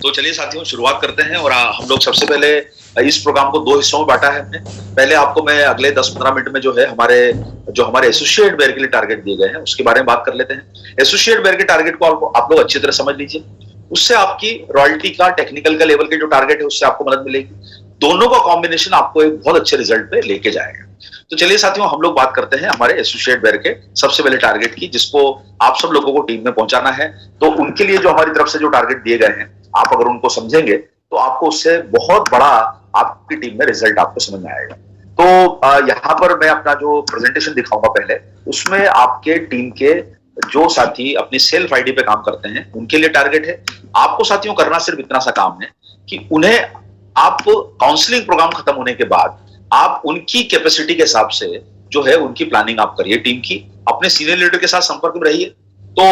तो चलिए साथियों शुरुआत करते हैं। और हम लोग सबसे पहले इस प्रोग्राम को दो हिस्सों में बांटा है हमने। पहले आपको मैं अगले 10-15 मिनट में जो है हमारे एसोसिएट बेयर के लिए टारगेट दिए गए हैं उसके बारे में बात कर लेते हैं। एसोसिएट बेयर के टारगेट को आप लोग अच्छी तरह समझ लीजिए। उससे आपकी रॉयल्टी का टेक्निकल का लेवल के जो टारगेट है उससे आपको मदद मिलेगी। दोनों का कॉम्बिनेशन आपको एक बहुत अच्छे रिजल्ट पे लेके जाएगा। तो चलिए साथियों हम लोग बात करते हैं हमारे एसोसिएट बेयर के सबसे पहले टारगेट की, जिसको आप सब लोगों को टीम में पहुंचाना है। तो उनके लिए जो हमारी तरफ से जो टारगेट दिए गए हैं, आप अगर उनको समझेंगे तो आपको उससे बहुत बड़ा आपकी टीम में रिजल्ट आपको समझ में आएगा। तो यहाँ पर मैं अपना जो प्रेजेंटेशन दिखाऊंगा पहले, उसमें आपके टीम के जो साथी अपनी सेल्फ आईडी पे काम करते हैं उनके लिए टारगेट है। आपको साथियों करना सिर्फ इतना सा काम है कि उन्हें आप काउंसलिंग प्रोग्राम खत्म होने के बाद आप उनकी कैपेसिटी के हिसाब से जो है उनकी प्लानिंग आप करिए। टीम की अपने सीनियर लीडर के साथ संपर्क में रहिए। तो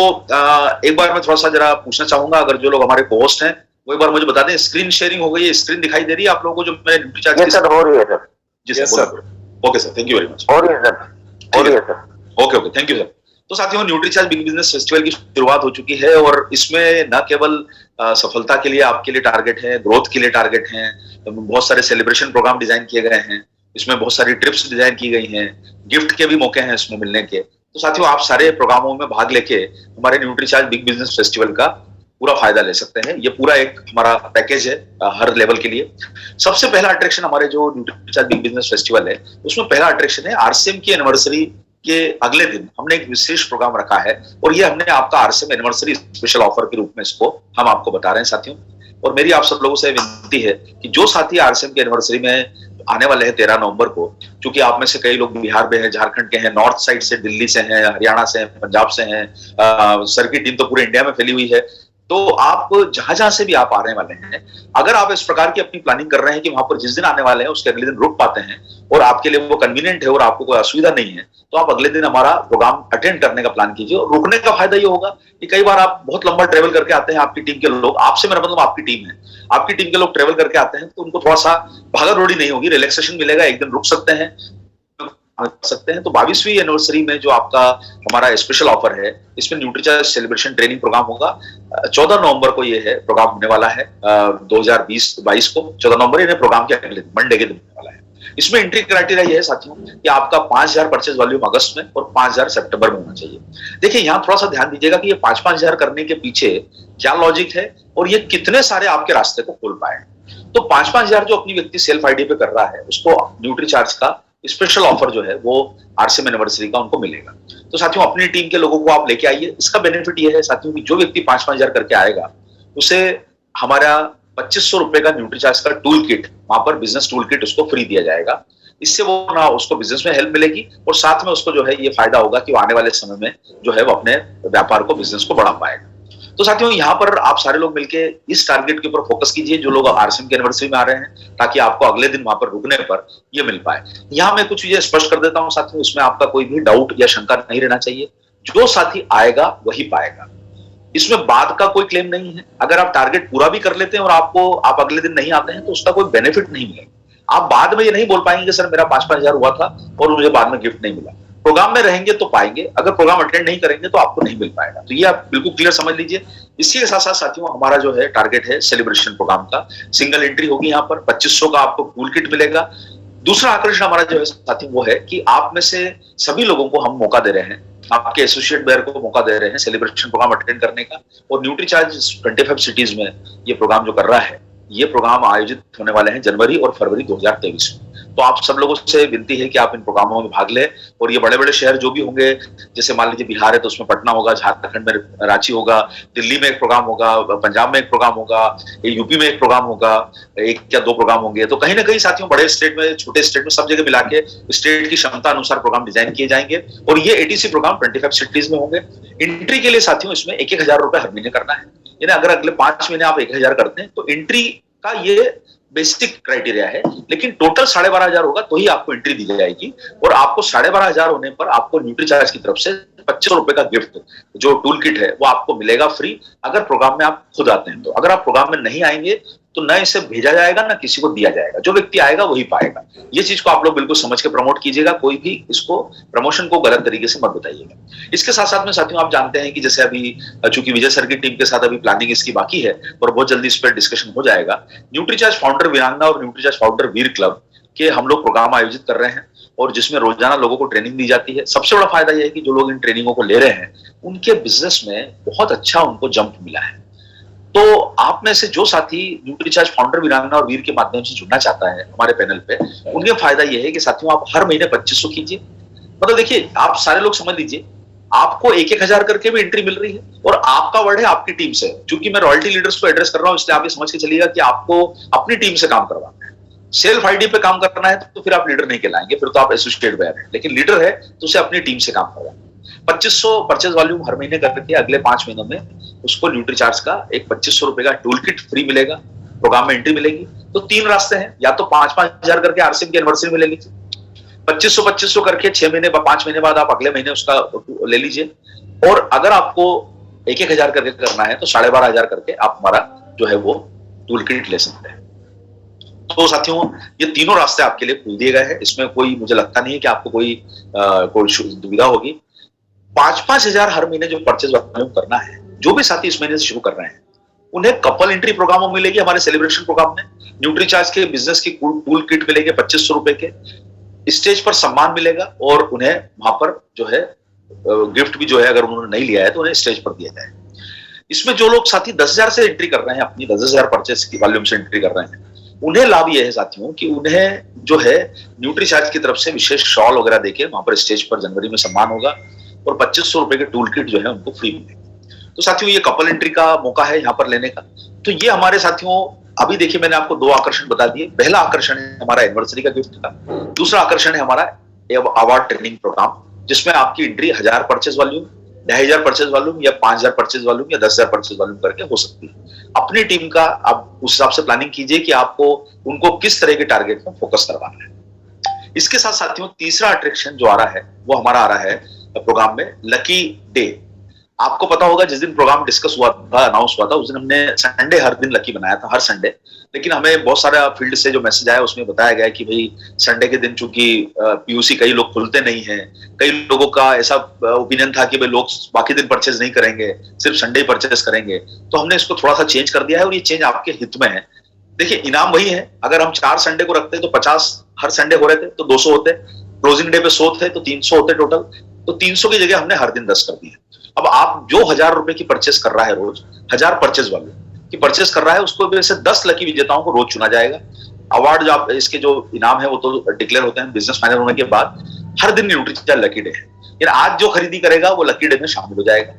एक बार मैं थोड़ा सा जरा पूछना चाहूंगा, अगर जो लोग हमारे होस्ट हैं वो एक बार मुझे बता दें, स्क्रीन शेयरिंग हो गई है, स्क्रीन दिखाई दे रही है आप लोगों को जो मैं सर हो रही है सर। जी sir. Okay sir, thank you very much. हो रही है सर, हो रही है sir. Okay thank you sir. तो साथियों न्यूट्रीचार्ज बिग बिजनेस फेस्टिवल की शुरुआत हो चुकी है और इसमें न केवल सफलता के लिए आपके लिए टारगेट है, ग्रोथ के लिए टारगेट है, बहुत सारे सेलिब्रेशन प्रोग्राम डिजाइन किए गए हैं, इसमें बहुत सारी ट्रिप्स डिजाइन की गई हैं, गिफ्ट के भी मौके हैं इसमें मिलने के। तो साथियों आप सारे प्रोग्रामों में भाग लेके हमारे न्यूट्रीचार्ज बिग बिजनेस फेस्टिवल का पूरा फायदा ले सकते हैं। ये पूरा एक हमारा पैकेज है हर लेवल के लिए। सबसे पहला अट्रैक्शन हमारे जो न्यूट्रीचार्ज बिग बिजनेस फेस्टिवल है उसमें पहला अट्रैक्शन है आरसीएम की एनिवर्सरी के अगले दिन हमने एक विशेष प्रोग्राम रखा है और ये हमने आपका आरसीएम एनिवर्सरी स्पेशल ऑफर के रूप में इसको हम आपको बता रहे हैं साथियों। और मेरी आप सब लोगों से विनती है कि जो साथी आरसीएम की एनिवर्सरी में आने वाले हैं 13 नवंबर को, क्योंकि आप में से कई लोग बिहार में हैं, झारखंड के हैं, नॉर्थ साइड से, दिल्ली से हैं, हरियाणा से हैं, पंजाब से हैं, सर की टीम तो पूरे इंडिया में फैली हुई है। तो आप जहां जहां से भी आप आने वाले हैं, अगर आप इस प्रकार की अपनी प्लानिंग कर रहे हैं कि वहां पर जिस दिन आने वाले हैं उसके अगले दिन रुक पाते हैं और आपके लिए वो कन्वीनियंट है और आपको कोई असुविधा नहीं है, तो आप अगले दिन हमारा प्रोग्राम अटेंड करने का प्लान कीजिए। और रुकने का फायदा ये होगा कि कई बार आप बहुत लंबा ट्रेवल करके आते हैं, आपकी टीम के लोग, आपसे मेरा मतलब आपकी टीम है, आपकी टीम के लोग ट्रेवल करके आते हैं तो उनको थोड़ा सा भागा दौड़ी नहीं होगी, रिलैक्सेशन मिलेगा, एक दिन रुक सकते हैं। तो 22वीं एनिवर्सरी में जो आपका हमारा स्पेशल ऑफर है, इसमें न्यूट्रीचार्ज सेलिब्रेशन ट्रेनिंग प्रोग्राम होगा। 14 नवंबर को ये है प्रोग्राम होने वाला है, 2022 को 14 नवंबर ये प्रोग्राम के अगले दिन मंडे के दिन होने वाला है। इसमें एंट्री क्राइटेरिया ये है साथियों कि आपका 5000 परचेज वॉल्यूम अगस्त में और 5000 सितंबर में होना चाहिए। देखिए यहाँ थोड़ा सा ध्यान दीजिएगा कि ये 5-5 हजार करने के पीछे क्या लॉजिक है और ये कितने सारे आपके रास्ते को खोल पाए। तो 5-5 हजार जो अपनी व्यक्ति सेल्फ आईडी पे कर रहा है उसको न्यूट्रीचार्ज का स्पेशल ऑफर जो है वो आरसीएम एनिवर्सरी का उनको मिलेगा। तो साथियों अपनी टीम के लोगों को आप लेके आइए। इसका बेनिफिट ये है साथियों कि जो व्यक्ति 5-5 हजार करके आएगा उसे हमारा 2500 रुपए का न्यूट्रीचार्ज का टूल किट, वहां पर बिजनेस टूल किट उसको फ्री दिया जाएगा। इससे वो ना उसको बिजनेस में हेल्प मिलेगी और साथ में उसको जो है ये फायदा होगा कि वो आने वाले समय में जो है वो अपने व्यापार को, बिजनेस को बढ़ा पाएगा। तो साथियों यहाँ पर आप सारे लोग मिलके इस टारगेट के ऊपर फोकस कीजिए जो लोग आरसीएम की एनिवर्सरी में आ रहे हैं, ताकि आपको अगले दिन वहां पर रुकने पर ये मिल पाए। यहाँ मैं कुछ चीजें स्पष्ट कर देता हूँ साथियों, इसमें आपका कोई भी डाउट या शंका नहीं रहना चाहिए। जो साथी आएगा वही पाएगा, इसमें बाद का कोई क्लेम नहीं है। अगर आप टारगेट पूरा भी कर लेते हैं और आप अगले दिन नहीं आते हैं तो उसका कोई बेनिफिट नहीं मिलेगा। आप बाद में ये नहीं बोल पाएंगे कि सर मेरा 5-5 हजार हुआ था और मुझे बाद में गिफ्ट नहीं मिला। प्रोग्राम में रहेंगे तो पाएंगे, अगर प्रोग्राम अटेंड नहीं करेंगे तो आपको नहीं मिल पाएगा। तो ये आप बिल्कुल क्लियर समझ लीजिए। इसी के साथ साथ साथियों हमारा जो है टारगेट है सेलिब्रेशन प्रोग्राम का, सिंगल एंट्री होगी यहाँ पर, 2500 का आपको टूल किट मिलेगा। दूसरा आकर्षण हमारा जो है साथियों वो है कि आप में से सभी लोगों को हम मौका दे रहे हैं, आपके एसोसिएट बेयर को मौका दे रहे हैं सेलिब्रेशन प्रोग्राम अटेंड करने का। और न्यूट्रीचार्ज 25 सिटीज में ये प्रोग्राम जो कर रहा है, ये प्रोग्राम आयोजित होने वाले हैं जनवरी और फरवरी 2023 में। तो आप सब लोगों से विनती है कि आप इन प्रोग्रामों में भाग लें। और ये बड़े बड़े शहर जो भी होंगे, जैसे मान लीजिए बिहार है तो उसमें पटना होगा, झारखंड में रांची होगा, दिल्ली में एक प्रोग्राम होगा, पंजाब में एक प्रोग्राम होगा, यूपी में एक प्रोग्राम होगा, एक या दो प्रोग्राम होंगे। तो कहीं ना कहीं साथियों बड़े स्टेट में, छोटे स्टेट में, सब जगह मिला के स्टेट की क्षमता अनुसार प्रोग्राम डिजाइन किए जाएंगे और ये एटीसी प्रोग्राम 25 सिटीज में होंगे। एंट्री के लिए साथियों इसमें 1-1 हजार रुपए हर महीने करना है। यानी अगर अगले 5 महीने आप 1,000 करते हैं तो एंट्री का ये बेसिक क्राइटेरिया है, लेकिन टोटल 12,500 होगा तो ही आपको एंट्री दी जाएगी। और आपको 12,500 होने पर आपको न्यूट्रीचार्ज की तरफ से ₹2500 का गिफ्ट जो टूल किट है वो आपको मिलेगा फ्री, अगर प्रोग्राम में आप खुद आते हैं। तो अगर आप प्रोग्राम में नहीं आएंगे तो न इसे भेजा जाएगा ना किसी को दिया जाएगा, जो व्यक्ति आएगा वही पाएगा। ये चीज को आप लोग बिल्कुल समझ के प्रमोट कीजिएगा, कोई भी इसको प्रमोशन को गलत तरीके से मत बताइएगा। इसके साथ साथ में साथियों आप जानते हैं कि जैसे अभी चूंकि विजय सर की टीम के साथ अभी प्लानिंग इसकी बाकी है और बहुत जल्दी इस पर डिस्कशन हो जाएगा। न्यूट्रीचार्ज फाउंडर वीरांगना और न्यूट्रीचार्ज फाउंडर वीर क्लब के हम लोग प्रोग्राम आयोजित कर रहे हैं और जिसमें रोजाना लोगों को ट्रेनिंग दी जाती है। सबसे बड़ा फायदा यह है कि जो लोग इन ट्रेनिंगों को ले रहे हैं उनके बिजनेस में बहुत अच्छा उनको जंप मिला है। तो आप में से जो साथी न्यूट्रीचार्ज फाउंडर वीरांगना और वीर के माध्यम से जुड़ना चाहता है हमारे पैनल पे, उनके फायदा यह है कि साथियों आप हर महीने 2500 कीजिए। मतलब देखिए, आप सारे लोग समझ लीजिए, आपको 1-1000 करके भी एंट्री मिल रही है और आपका वर्ड है आपकी टीम से। क्योंकि मैं रॉयल्टी लीडर्स को एड्रेस कर रहा हूं इसलिए आप ये समझ के चलिएगा कि आपको अपनी टीम से काम करवाना है। सेल्फ आईडी पे काम करना है तो फिर आप लीडर नहीं कहलाएंगे, फिर तो आप एसोसिएट बायर हैं। लेकिन लीडर है तो उसे अपनी टीम से काम करवाना। 2500 परचेज वॉल्यूम हर महीने करके अगले 5 महीनों में उसको न्यूट्रीचार्ज का एक ₹2500 का टूल किट फ्री मिलेगा, प्रोग्राम में एंट्री मिलेगी। तो 3 रास्ते हैं, या तो 5-5 करके आरसीएम की एनिवर्सरी में ले लीजिए, 2500 करके 6 महीने 5 महीने बाद आप अगले महीने उसका ले लीजिए, और अगर आपको 1-1000 करके करना है तो 12,500 करके आप हमारा जो है वो टूल किट ले सकते हैं। तो साथियों ये तीनों रास्ते आपके लिए खुल दिए गए हैं, इसमें कोई मुझे लगता नहीं है कि आपको कोई दुविधा होगी। 5-5 हजार हर महीने जो परचेज वॉल्यूम करना है, जो भी साथी इस महीने से शुरू कर रहे हैं उन्हें कपल एंट्री प्रोग्राम मिलेगी हमारे सेलिब्रेशन प्रोग्राम में। न्यूट्रीचार्ज के बिजनेस की टूल किट मिलेंगे ₹2500 के, स्टेज पर सम्मान मिलेगा और उन्हें वहां पर जो है गिफ्ट भी जो है अगर उन्होंने नहीं लिया है तो उन्हें स्टेज पर दिया जाए। इसमें जो लोग साथी 10,000 से एंट्री कर रहे हैं, अपनी 10,000 परचेज की वॉल्यूम से एंट्री कर रहे हैं, उन्हें लाभ यह है साथियों कि उन्हें जो है न्यूट्रीचार्ज की तरफ से विशेष शॉल वगैरह देके वहां पर स्टेज पर जनवरी में सम्मान होगा और ₹2500 के टूल किट जो है उनको फ्री मिलेगी। तो साथियों ये कपल एंट्री का मौका है यहाँ पर लेने का। तो ये हमारे साथियों अभी देखिए मैंने आपको 2 आकर्षण बता दिए। पहला आकर्षण है हमारा एनिवर्सरी का गिफ्ट का, दूसरा आकर्षण है हमारा अवार्ड ट्रेनिंग प्रोग्राम, जिसमें आपकी entry 1000 purchase volume, 2500 purchase volume या 5000 परचेज वॉल्यूम या 10,000 परचेज वॉल्यूम करके हो सकती है। अपनी टीम का आप उस हिसाब से प्लानिंग कीजिए कि आपको उनको किस तरह के टारगेट में फोकस करवाना है। इसके साथ साथियों तीसरा अट्रैक्शन जो आ रहा है वो हमारा आ रहा है प्रोग्राम में लकी डे। आपको पता होगा जिस दिन प्रोग्राम डिस्कस हुआ था, अनाउंस हुआ था, उस दिन हमने संडे हर दिन लकी बनाया था, हर संडे। लेकिन हमें बहुत सारा फील्ड से जो मैसेज आया उसमें बताया गया कि भाई संडे के दिन चूंकि पीयूसी कई लोग खुलते नहीं है, कई लोगों का ऐसा ओपिनियन था कि भाई लोग बाकी दिन परचेज नहीं करेंगे, सिर्फ संडे ही परचेज करेंगे। तो हमने इसको थोड़ा सा चेंज कर दिया है और ये चेंज आपके हित में है। देखिए इनाम वही है, अगर हम 4 संडे को रखते तो 50 हर संडे हो रहे थे तो 200 होते, क्लोजिंग डे पे 100 थे तो 300 होते टोटल। तो 300 की जगह हमने हर दिन 10 कर दिया। अब आप जो ₹1000 की परचेस कर रहा है रोज, 1000 परचेस वाले की परचेस कर रहा है, उसको में से 10 लकी विजेताओं को रोज चुना जाएगा। अवार्ड जो आप इसके जो इनाम है वो तो डिक्लेयर होते हैं बिजनेस फाइनल होने के बाद। हर दिन न्यूट्रीचार्ज लकी डे है, यानी आज जो खरीदी करेगा वो लकी डे में शामिल हो जाएगा।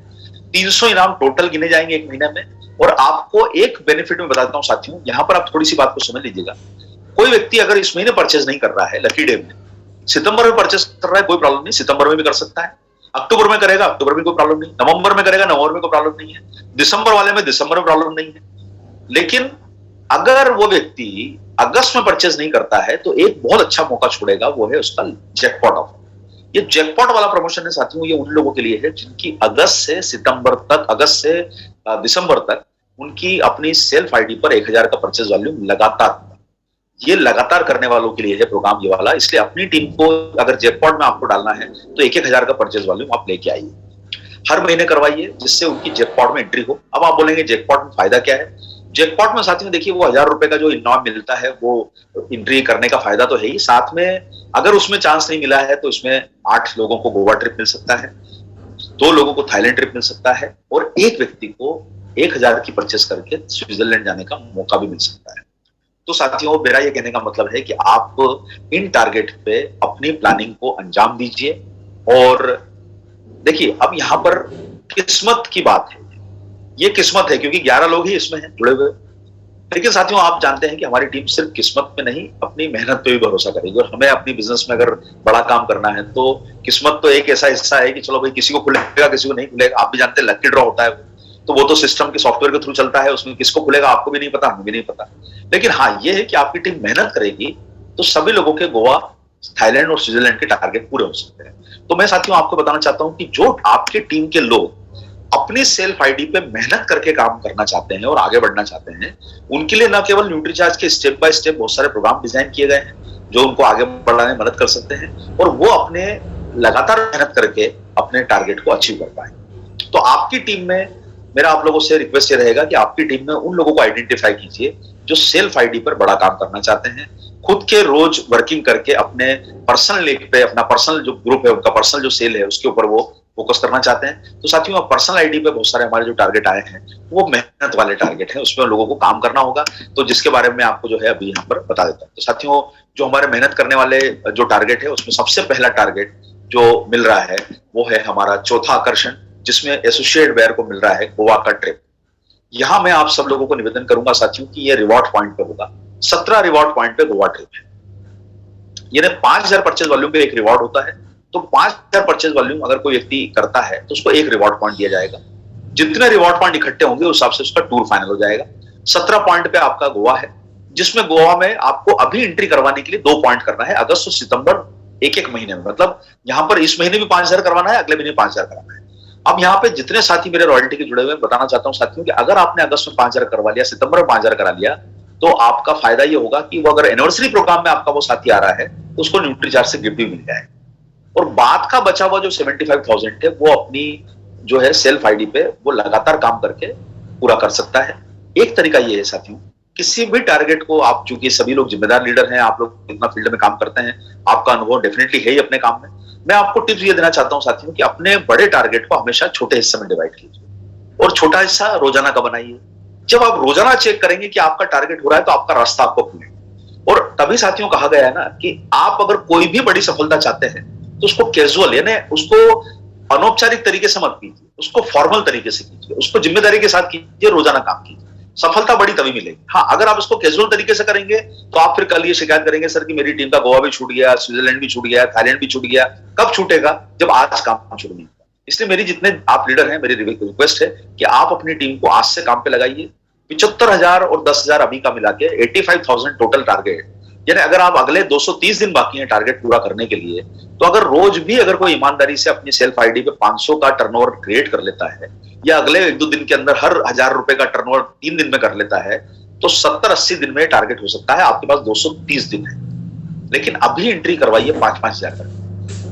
300 इनाम टोटल गिने जाएंगे एक महीने में। और आपको एक बेनिफिट में बताता हूं साथियों, यहां पर आप थोड़ी सी बात को समझ लीजिएगा। कोई व्यक्ति अगर इस महीने परचेज नहीं कर रहा है लकी डे में, सितंबर में परचेस कर रहा है कोई प्रॉब्लम नहीं, सितंबर में भी कर सकता है। अक्टूबर में करेगा अक्टूबर में कोई प्रॉब्लम नहीं, नवंबर में करेगा नवंबर में कोई प्रॉब्लम नहीं है, दिसंबर वाले में दिसंबर में प्रॉब्लम नहीं है। लेकिन अगर वो व्यक्ति अगस्त में परचेज नहीं करता है तो एक बहुत अच्छा मौका छोड़ेगा, वो है उसका जैकपॉट ऑफर। ये जैकपॉट वाला प्रमोशन है साथियों, ये उन लोगों के लिए है जिनकी अगस्त से सितंबर तक, अगस्त से दिसंबर तक उनकी अपनी सेल्फ आईडी पर 1000 का परचेज वॉल्यूम लगातार, ये लगातार करने वालों के लिए है प्रोग्राम ये वाला। इसलिए अपनी टीम को अगर जैकपॉट में आपको डालना है तो 1000 का परचेज वॉल्यूम आप लेके आइए, हर महीने करवाइए, जिससे उनकी जैकपॉट में एंट्री हो। अब आप बोलेंगे जैकपॉट में फायदा क्या है? जैकपॉट में साथियों देखिए वो ₹1000 का जो इनाम मिलता है वो एंट्री करने का फायदा तो है ही, साथ में अगर उसमें चांस नहीं मिला है तो इसमें 8 लोगों को गोवा ट्रिप मिल सकता है, 2 लोगों को थाईलैंड ट्रिप मिल सकता है और एक व्यक्ति को 1000 की परचेस करके स्विट्जरलैंड जाने का मौका भी मिल सकता है। तो साथियों मेरा ये कहने का मतलब है कि आप इन टारगेट पे अपनी प्लानिंग को अंजाम दीजिए। और देखिए अब यहां पर किस्मत की बात है, ये किस्मत है क्योंकि 11 लोग ही इसमें हैं जुड़े हुए। लेकिन साथियों आप जानते हैं कि हमारी टीम सिर्फ किस्मत पे नहीं अपनी मेहनत पे भी भरोसा करेगी। और हमें अपनी बिजनेस में अगर बड़ा काम करना है तो किस्मत तो एक ऐसा हिस्सा है कि चलो भाई किसी को खुलेगा किसी को नहीं खुलेगा। आप भी जानते हैं लकी ड्रॉ होता है तो वो तो सिस्टम के सॉफ्टवेयर के थ्रू चलता है, उसमें किसको खुलेगा आपको भी नहीं पता, हमें भी नहीं पता। लेकिन हाँ ये है कि आपकी टीम मेहनत करेगी तो सभी लोगों के गोवा, थाईलैंड और स्विट्जरलैंड के टारगेट पूरे हो सकते हैं। तो मैं साथियों आपको बताना चाहता हूं कि जो आपके टीम के लोग अपनी सेल्फ आईडी पे मेहनत करके काम करना चाहते हैं और आगे बढ़ना चाहते हैं, उनके लिए न केवल न्यूट्रीचार्ज के स्टेप बाय स्टेप बहुत सारे प्रोग्राम डिजाइन किए गए हैं जो उनको आगे बढ़ाने में मदद कर सकते हैं और वो अपने लगातार मेहनत करके अपने टारगेट को अचीव कर पाए। तो आपकी टीम में मेरा आप लोगों से रिक्वेस्ट ये रहेगा कि आपकी टीम में उन लोगों को आइडेंटिफाई कीजिए जो सेल्फ आईडी पर बड़ा काम करना चाहते हैं, खुद के रोज वर्किंग करके अपने पर्सनल लेग पे, अपना पर्सनल जो ग्रुप है उनका पर्सनल जो सेल है उसके ऊपर वो फोकस करना चाहते हैं। तो साथियों पर्सनल आईडी पे बहुत सारे हमारे जो टारगेट आए हैं वो मेहनत वाले टारगेट है, उसमें लोगों को काम करना होगा, तो जिसके बारे में आपको जो है अभी यहाँ पर बता देता हूँ। तो साथियों जो हमारे मेहनत करने वाले जो टारगेट है उसमें सबसे पहला टारगेट जो मिल रहा है वो है हमारा चौथा आकर्षण, जिसमें एसोसिएट बेयर को मिल रहा है गोवा का ट्रिप। यहां मैं आप सब लोगों को निवेदन करूंगा साथियों कि ये रिवॉर्ड पॉइंट पे होगा। 17 रिवॉर्ड पॉइंट पे गोवा ट्रिप है। यानी 5000 परचेज वॉल्यूम पे एक रिवॉर्ड होता है, तो 5000 परचेज वॉल्यूम अगर कोई व्यक्ति करता है तो उसको एक रिवॉर्ड पॉइंट दिया जाएगा। जितने रिवॉर्ड पॉइंट इकट्ठे होंगे उस हिसाब से उसका टूर फाइनल हो जाएगा। 17 पॉइंट पे आपका गोवा है, जिसमें गोवा में आपको अभी एंट्री करवाने के लिए 2 पॉइंट करना है अगस्त और सितंबर, एक महीने में। मतलब यहां पर इस महीने भी 5000 करवाना है, अगले महीने 5000 करवाना है। अब यहाँ पे जितने साथी मेरे रॉयल्टी के जुड़े हुए बताना चाहता हूं साथियों कि अगर आपने अगस्त में 5000 करवा लिया, सितंबर में 5000 करा लिया, तो आपका फायदा ये होगा कि वो अगर एनिवर्सरी प्रोग्राम में आपका वो साथी आ रहा है तो उसको न्यूट्रीचार्ज से गिफ्ट भी मिल जाए। और बाद का बचा हुआ जो 75,000 है वो अपनी जो है सेल्फ आईडी पे वो लगातार काम करके पूरा कर सकता है। एक तरीका ये है साथियों, किसी भी टारगेट को आप, चूंकि सभी लोग जिम्मेदार लीडर हैं, आप लोग इतना फील्ड में काम करते हैं, आपका अनुभव डेफिनेटली है ही अपने काम में, मैं आपको टिप्स ये देना चाहता हूं साथियों कि अपने बड़े टारगेट को हमेशा छोटे हिस्से में डिवाइड कीजिए और छोटा हिस्सा रोजाना का बनाइए। जब आप रोजाना चेक करेंगे कि आपका टारगेट हो रहा है तो आपका रास्ता आपको खुलेगा। और तभी साथियों कहा गया है ना कि आप अगर कोई भी बड़ी सफलता चाहते हैं तो उसको कैजुअल यानी उसको अनौपचारिक तरीके से मत कीजिए, उसको फॉर्मल तरीके से कीजिए, उसको जिम्मेदारी के साथ कीजिए, रोजाना काम कीजिए। सफलता बड़ी तभी मिलेगी। हाँ, अगर आप इसको कैजुअल तरीके से करेंगे तो आप फिर कल ये शिकायत करेंगे सर कि मेरी टीम का गोवा भी छूट गया, स्विट्जरलैंड भी छूट गया, थाईलैंड भी छूट गया। कब छूटेगा? जब आज काम शुरू नहीं होगा। इसलिए मेरी जितने आप लीडर हैं, मेरी रिक्वेस्ट है कि आप अपनी टीम को आज से काम पे लगाइए। 75,000 और 10,000 अभी का मिला के 85,000 टोटल टारगेट। यानी अगर आप अगले 230 दिन बाकी हैं टारगेट पूरा करने के लिए, तो अगर रोज भी अगर कोई ईमानदारी से अपनी सेल्फ आईडी पे 500 का टर्नओवर क्रिएट कर लेता है या अगले 1-2 दिन के अंदर हर 1000 रुपए का टर्नओवर 3 दिन में कर लेता है, तो 70-80 दिन में टारगेट हो सकता है। आपके पास 230 दिन है, लेकिन अभी एंट्री करवाइए 5-5 हजार।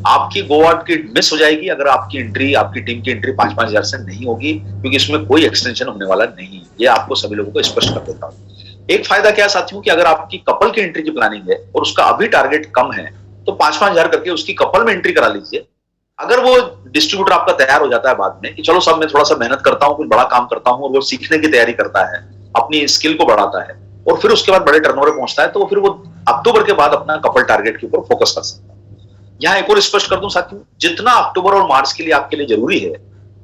आपकी गोवा की मिस हो जाएगी अगर आपकी एंट्री, आपकी टीम की एंट्री 5-5 हजार से नहीं होगी, क्योंकि इसमें कोई एक्सटेंशन होने वाला नहीं। ये आपको सभी लोगों को स्पष्ट कर देता हूं। एक फायदा क्या है साथियों कि अगर आपकी कपल की एंट्री की प्लानिंग है और उसका अभी टारगेट कम है, तो 5-5 हजार करके उसकी कपल में एंट्री करा लीजिए। अगर वो डिस्ट्रीब्यूटर आपका तैयार हो जाता है बाद में कि चलो सब मैं थोड़ा सा मेहनत करता हूं, कुछ बड़ा काम करता हूं, और वो सीखने की तैयारी करता है, अपनी स्किल को बढ़ाता है और फिर उसके बाद बड़े टर्नओवर पहुंचता है, तो फिर वो अक्टूबर के बाद अपना कपल टारगेट के ऊपर फोकस कर सकता है। यहां एक और स्पष्ट कर दूं साथियों, जितना अक्टूबर और मार्च के लिए आपके लिए जरूरी है,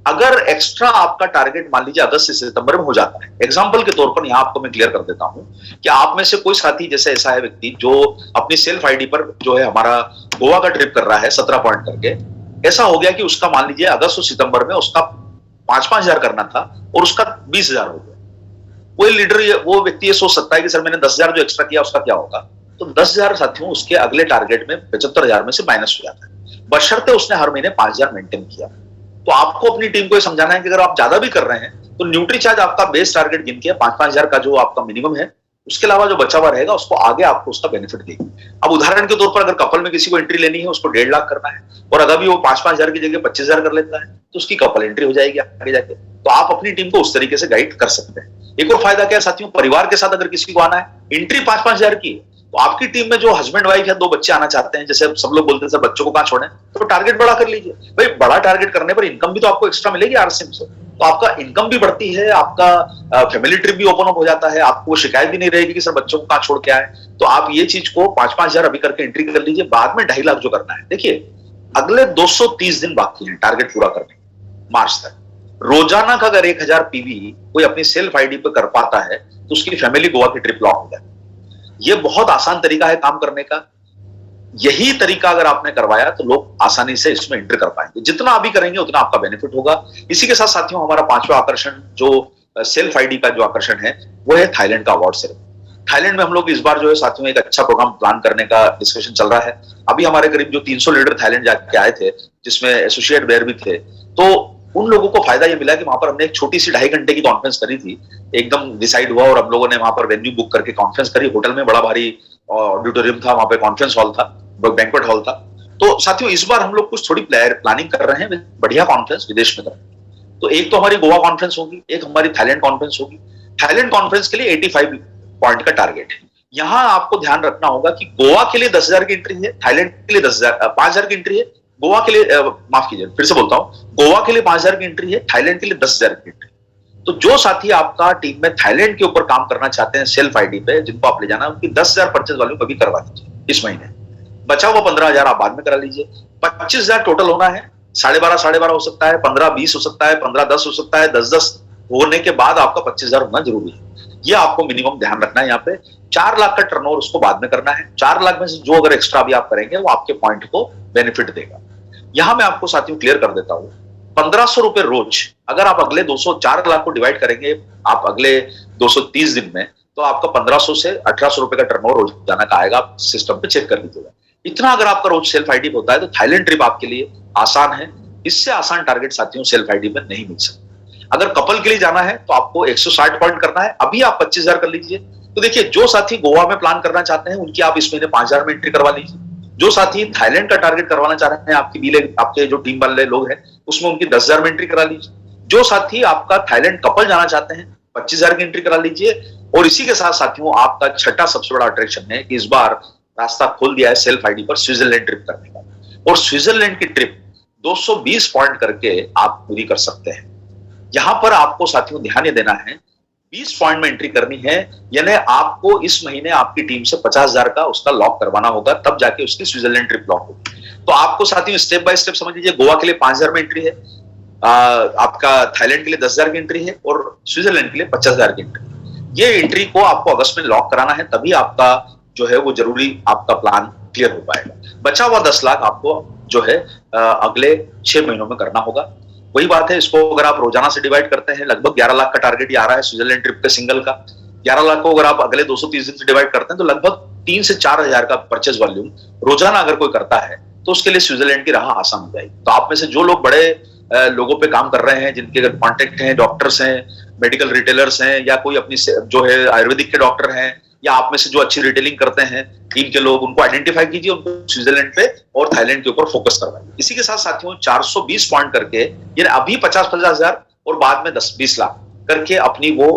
अगर एक्स्ट्रा आपका टारगेट मान लीजिए अगस्त से सितंबर में हो जाता है, एग्जांपल के तौर पर यहां आपको मैं क्लियर कर देता हूं कि आप में से कोई साथी जैसे ऐसा है व्यक्ति जो अपनी सेल्फ आईडी पर जो है हमारा गोवा का ट्रिप कर रहा है 17 पॉइंट करके, ऐसा हो गया कि उसका मान लीजिए अगस्त और सितंबर में उसका 5-5 हजार करना था और उसका 20,000 हो गया। कोई लीडर, वो व्यक्ति ये सोच सकता है कि सर मैंने 10,000 जो एक्स्ट्रा किया उसका क्या होगा, तो 10,000 साथियों उसके अगले टारगेट में 75,000 में से माइनस हो जाता है, बशर्ते उसने हर महीने 5,000 मेंटेन किया। तो आपको अपनी टीम को यह समझाना है कि अगर आप ज्यादा भी कर रहे हैं तो न्यूट्रीचार्ज आपका बेस टारगेट गिन के 5-5 हजार का जो आपका मिनिमम है, उसके अलावा जो बचा हुआ रहेगा उसको आगे आपको उसका बेनिफिट देगी। अब उदाहरण के तौर पर अगर कपल में किसी को एंट्री लेनी है, उसको 1.5 लाख करना है और अगर भी वो 5-5 हजार की जगह 25,000 कर लेता है तो उसकी कपल एंट्री हो जाएगी आगे जाके। तो आप अपनी टीम को उस तरीके से गाइड कर सकते हैं। एक और फायदा क्या है साथियों, परिवार के साथ अगर किसी को आना है, एंट्री 5-5 हजार की, तो आपकी टीम में जो हस्बैंड वाइफ या 2 बच्चे आना चाहते हैं, जैसे सब लोग बोलते हैं सर बच्चों को कहां छोड़ें, तो टारगेट बड़ा कर लीजिए। भाई बड़ा टारगेट करने पर इनकम भी तो आपको एक्स्ट्रा मिलेगी आरसीएम से, तो आपका इनकम भी बढ़ती है, आपका फैमिली ट्रिप भी ओपन अप हो जाता है, आपको शिकायत भी नहीं रहेगी कि सर बच्चों को कहां छोड़ के आए। तो आप ये चीज को 5-5 हजार अभी करके एंट्री कर लीजिए, बाद में 2.5 लाख जो करना है। देखिए अगले 230 दिन बाकी है टारगेट पूरा करने मार्च तक। रोजाना का अगर 1,000 पीवी कोई अपनी सेल्फ आईडी पे कर पाता है तो उसकी फैमिली गोवा की ट्रिप लॉक हो जाती है। ये बहुत आसान तरीका है काम करने का। यही तरीका अगर आपने करवाया तो लोग आसानी से इसमें एंटर कर पाएंगे। जितना अभी करेंगे उतना आपका बेनिफिट होगा। इसी के साथ साथियों हमारा 5वां आकर्षण जो सेल्फ आईडी का जो आकर्षण है वो है थाईलैंड का अवार्ड सेरेमनी। थाईलैंड में हम लोग इस बार जो है साथियों एक अच्छा प्रोग्राम प्लान करने का डिस्कशन चल रहा है। अभी हमारे करीब जो 300 लीडर थाईलैंड जाके आए थे, जिसमें एसोसिएट बेयर भी थे, तो उन लोगों को फायदा ये मिला कि वहां पर हमने एक छोटी सी 2.5 घंटे की कॉन्फ्रेंस करी थी। एकदम डिसाइड हुआ और हम लोगों ने वहां पर वेन्यू बुक करके कॉन्फ्रेंस करी। होटल में बड़ा भारी ऑडिटोरियम था, वहां पे कॉन्फ्रेंस हॉल था, बैंक्वेट हॉल था। तो साथियों इस बार हम लोग कुछ थोड़ी प्लानिंग कर रहे हैं, बढ़िया कॉन्फ्रेंस विदेश में कर। तो एक तो हमारी गोवा कॉन्फ्रेंस होगी, एक हमारी थाईलैंड कॉन्फ्रेंस होगी। थाईलैंड कॉन्फ्रेंस के लिए 85 पॉइंट का टारगेट है। यहां आपको ध्यान रखना होगा कि गोवा के लिए 10,000 की एंट्री है, थाईलैंड के लिए 5,000 की एंट्री है, गोवा के लिए माफ कीजिए फिर से बोलता हूं, गोवा के लिए 5,000 की एंट्री है, थाईलैंड के लिए 10,000 की एंट्री। तो जो साथी आपका टीम में थाईलैंड के ऊपर काम करना चाहते हैं सेल्फ आईडी पे, जिनको आप ले जाना, उनकी 10,000 परचेज वैल्यू कभी करवा दीजिए इस महीने। बचा हुआ 15,000 आप बाद में करा लीजिए। 25,000 टोटल होना है। 12.5 हो सकता है, 15-20 हो सकता है, 15-10 हो सकता है, 10-10 होने के बाद आपका 25,000 होना जरूरी है। ये आपको मिनिमम ध्यान रखना है। यहाँ पे 4 लाख का टर्नओवर उसको बाद में करना है। 4 लाख में से जो अगर एक्स्ट्रा भी आप करेंगे वो आपके पॉइंट को बेनिफिट देगा। यहां मैं आपको साथियों क्लियर कर देता हूं, 1,500 रुपए रोज अगर आप अगले 4 लाख को डिवाइड करेंगे आप अगले 230 दिन में, तो आपका 1,500 से 1,800 रुपए का टर्नओवर रोजाना का आएगा। आप सिस्टम पे चेक कर लीजिएगा। इतना अगर आपका रोज सेल्फ आईडी होता है तो थाईलैंड ट्रिप आपके लिए आसान है। इससे आसान टारगेट साथियों सेल्फ आईडी पर नहीं मिल सकता। अगर कपल के लिए जाना है तो आपको 160 पॉइंट करना है। अभी आप 25,000 कर लीजिए। तो देखिए, जो साथी गोवा में प्लान करना चाहते हैं उनकी आप इस महीने 5,000 में एंट्री करवा लीजिए। जो साथी थाईलैंड का टारगेट करवाना चाह रहे हैं, आपके जो टीम वाले लोग हैं उसमें उनकी 10,000 में एंट्री करा लीजिए। जो साथी आपका थाईलैंड कपल जाना चाहते हैं 25,000 की एंट्री करा लीजिए। और इसी के साथ साथियों आपका छठा सबसे बड़ा अट्रैक्शन है कि इस बार रास्ता खोल दिया है सेल्फ आईडी पर स्विट्जरलैंड ट्रिप करने का। और स्विट्जरलैंड की ट्रिप 220 पॉइंट करके आप पूरी कर सकते हैं। यहां पर आपको साथियों ध्यान ये देना है, 20 पॉइंट में एंट्री करनी है, यानी आपको इस महीने आपकी टीम से 50,000 का उसका लॉक करवाना होगा, तब जाके उसकी स्विट्जरलैंड ट्रिप लॉक होगी। तो आपको साथियों स्टेप बाय स्टेप समझ लीजिए, गोवा के लिए 5,000 में एंट्री है, आपका थाईलैंड के लिए 10,000 की एंट्री है और स्विट्जरलैंड के लिए 50,000 की एंट्री। ये एंट्री को आपको अगस्त में लॉक कराना है, तभी आपका जो है वो जरूरी आपका प्लान क्लियर हो पाएगा। बचा हुआ 10 लाख आपको जो है अगले 6 महीनों में करना होगा। वही बात है, इसको अगर आप रोजाना से डिवाइड करते हैं, लगभग 11 लाख का टारगेट आ रहा है स्विट्जरलैंड ट्रिप के सिंगल का। 11 लाख को अगर आप अगले 230 दिन से डिवाइड करते हैं तो लगभग 3 से 4,000 का परचेज वॉल्यूम रोजाना अगर कोई करता है तो उसके लिए स्विट्जरलैंड की राह आसान हो जाएगी। तो आप में से जो लोग बड़े लोगों पे काम कर रहे हैं, जिनके अगर कॉन्टेक्ट हैं, डॉक्टर्स हैं, मेडिकल रिटेलर्स हैं, या कोई अपनी जो है आयुर्वेदिक के डॉक्टर हैं, या आप में से जो अच्छी रिटेलिंग करते हैं टीम के लोग, उनको आइडेंटिफाई कीजिए, उनको स्विट्जरलैंड पे और थाईलैंड के ऊपर फोकस करवाइए। इसी के साथ साथियों 420 पॉइंट करके, यानी अभी 50,000 और बाद में 10-20 लाख करके अपनी वो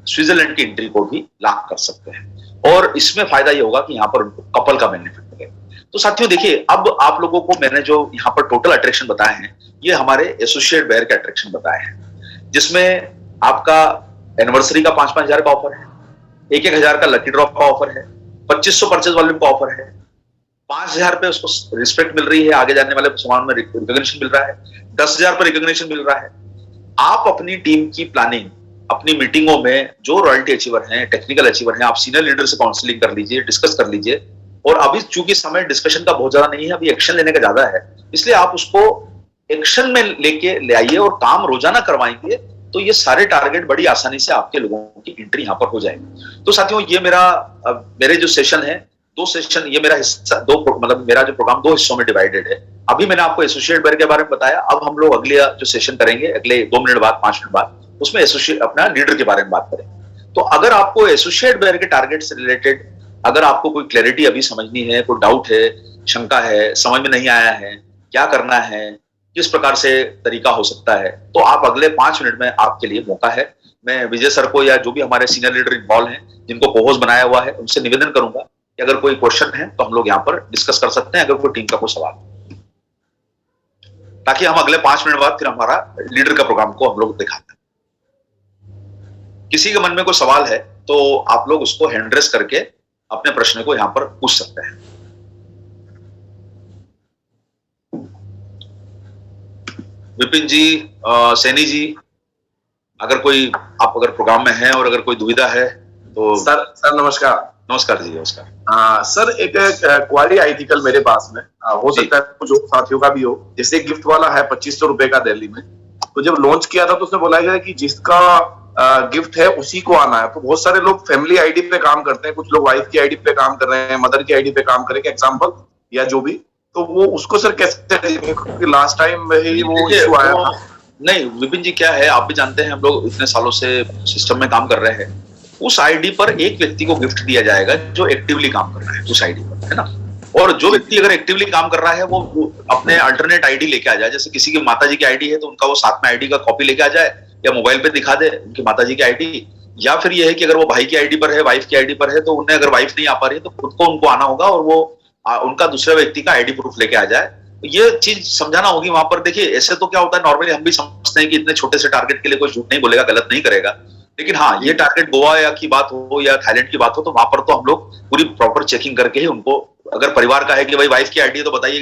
स्विट्जरलैंड की एंट्री को भी लॉक कर सकते हैं। और इसमें फायदा ये होगा कि यहाँ पर उनको कपल का बेनिफिट मिलेगा। तो साथियों देखिए, अब आप लोगों को मैंने जो यहाँ पर टोटल अट्रैक्शन बताए हैं, ये हमारे एसोसिएट बेयर के अट्रैक्शन बताए हैं, जिसमें आपका एनिवर्सरी का 5,000 का ऑफर है, 1,000 का लकी ड्रॉप का ऑफर है, 2,500 परचेज वॉल्यूम का ऑफर है, 5,000 पे उसको रिस्पेक्ट मिल रही है, आगे जाने वाले सामान में रिकॉग्निशन मिल रहा है, 10,000 पर रिकॉग्निशन मिल रहा है। आप अपनी टीम की प्लानिंग, अपनी मीटिंगों में जो रॉयल्टी अचीवर हैं, टेक्निकल अचीवर हैं, आप सीनियर लीडर से काउंसलिंग कर लीजिए, डिस्कस कर लीजिए। और अभी चूंकि समय डिस्कशन का बहुत ज्यादा नहीं है, अभी एक्शन लेने का ज्यादा है, इसलिए आप उसको एक्शन में लेके ले आइए और काम रोजाना करवाएंगे तो ये सारे टारगेट बड़ी आसानी से आपके लोगों की एंट्री यहाँ पर हो जाएगी। तो साथियों ये मेरे जो सेशन है, 2 सेशन, ये मेरा हिस्सा मतलब मेरा जो प्रोग्राम 2 हिस्सों में डिवाइडेड है। अभी मैंने आपको एसोसिएट बेयर के बारे में बताया, अब हम लोग अगले जो सेशन करेंगे अगले 2 मिनट बाद, 5 मिनट बाद, उसमें एसोसिएट अपना लीडर के बारे में बात करेंगे। तो अगर आपको एसोसिएट बेयर के टारगेट से रिलेटेड अगर आपको कोई क्लैरिटी अभी समझनी है, कोई डाउट है, शंका है, समझ में नहीं आया है, क्या करना है, किस प्रकार से तरीका हो सकता है, तो आप अगले 5 मिनट में आपके लिए मौका है। मैं विजय सर को या जो भी हमारे सीनियर लीडर इन्वॉल्व हैं, जिनको कोहोस्ट बनाया हुआ है, उनसे निवेदन करूंगा कि अगर कोई क्वेश्चन है तो हम लोग यहाँ पर डिस्कस कर सकते हैं, अगर कोई टीम का कोई सवाल, ताकि हम अगले 5 मिनट बाद फिर हमारा लीडर का प्रोग्राम को हम लोग दिखाते हैं। किसी के मन में कोई सवाल है तो आप लोग उसको हैंड रेस करके अपने प्रश्न को यहाँ पर पूछ सकते हैं। विपिन जी, सैनी जी, अगर अगर प्रोग्राम में हैं और अगर कोई दुविधा है तो। सर नमस्कार। नमस्कार जी, नमस्कार। सर एक क्वारी आई थी कल मेरे पास में, हो सकता है कुछ साथियों का भी हो। जैसे गिफ्ट वाला है 2,500 रुपए का दिल्ली में, तो जब लॉन्च किया था तो उसने बोला गया कि जिसका गिफ्ट है उसी को आना है। तो बहुत सारे लोग फैमिली आईडी पे काम करते हैं, कुछ लोग वाइफ की आईडी पे काम कर रहे हैं, मदर की आईडी पे काम करेंगे एग्जाम्पल, या जो भी। तो वो उसको सर कैसे, क्योंकि लास्ट टाइम में ही वो इशू आया था। नहीं विपिन जी, क्या है आप भी जानते हैं, हम लोग इतने सालों से सिस्टम में काम कर रहे हैं। उस आईडी पर एक व्यक्ति को गिफ्ट दिया जाएगा जो एक्टिवली काम कर रहा है उस आईडी पर, है ना। और जो व्यक्ति अगर एक्टिवली काम कर रहा है वो अपने अल्टरनेट आईडी लेके आ जाए। जैसे किसी की माताजी की आईडी है तो उनका वो साथ में आईडी का कॉपी लेके आ जाए, या मोबाइल पे दिखा दे उनकी माताजी की आईडी। या फिर ये है कि अगर वो भाई की आईडी पर है, वाइफ की आईडी पर है, तो उन्हें अगर वाइफ नहीं आ पा रही है तो खुद को उनको आना होगा और वो उनका दूसरे व्यक्ति का आईडी प्रूफ लेके आ जाए। ये चीज समझाना होगी वहां पर। देखिए ऐसे तो क्या होता है, नॉर्मली हम भी समझते हैं कि इतने छोटे से टारगेट के लिए कोई झूठ नहीं बोलेगा, गलत नहीं करेगा। लेकिन हाँ, ये टारगेट गोवा या की बात हो या थाईलैंड की बात हो तो वहां पर तो हम लोग पूरी प्रॉपर चेकिंग करके ही उनको, अगर परिवार का है कि भाई वाइफ की आईडी है तो बताइए